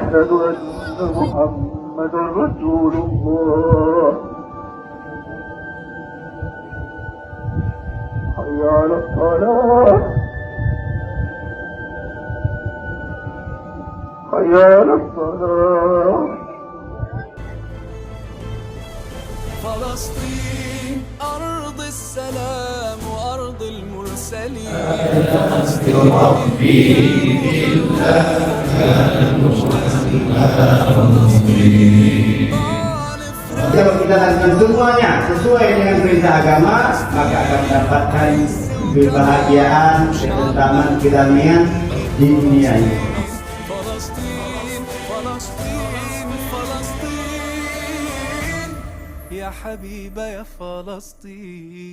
أشهد أن محمدا رسول الله. حي على الصلاة، حي على الصلاة. فلسطين أرض السلام وأرض المرسلين. فلسطين ربي بالله Kalau kita lakukan semuanya sesuai dengan perintah agama, maka akan mendapatkan kebahagiaan, ketentraman, kedamaian di dunia ini. فلسطين فلسطين فلسطين يا حبيبة يا فلسطين.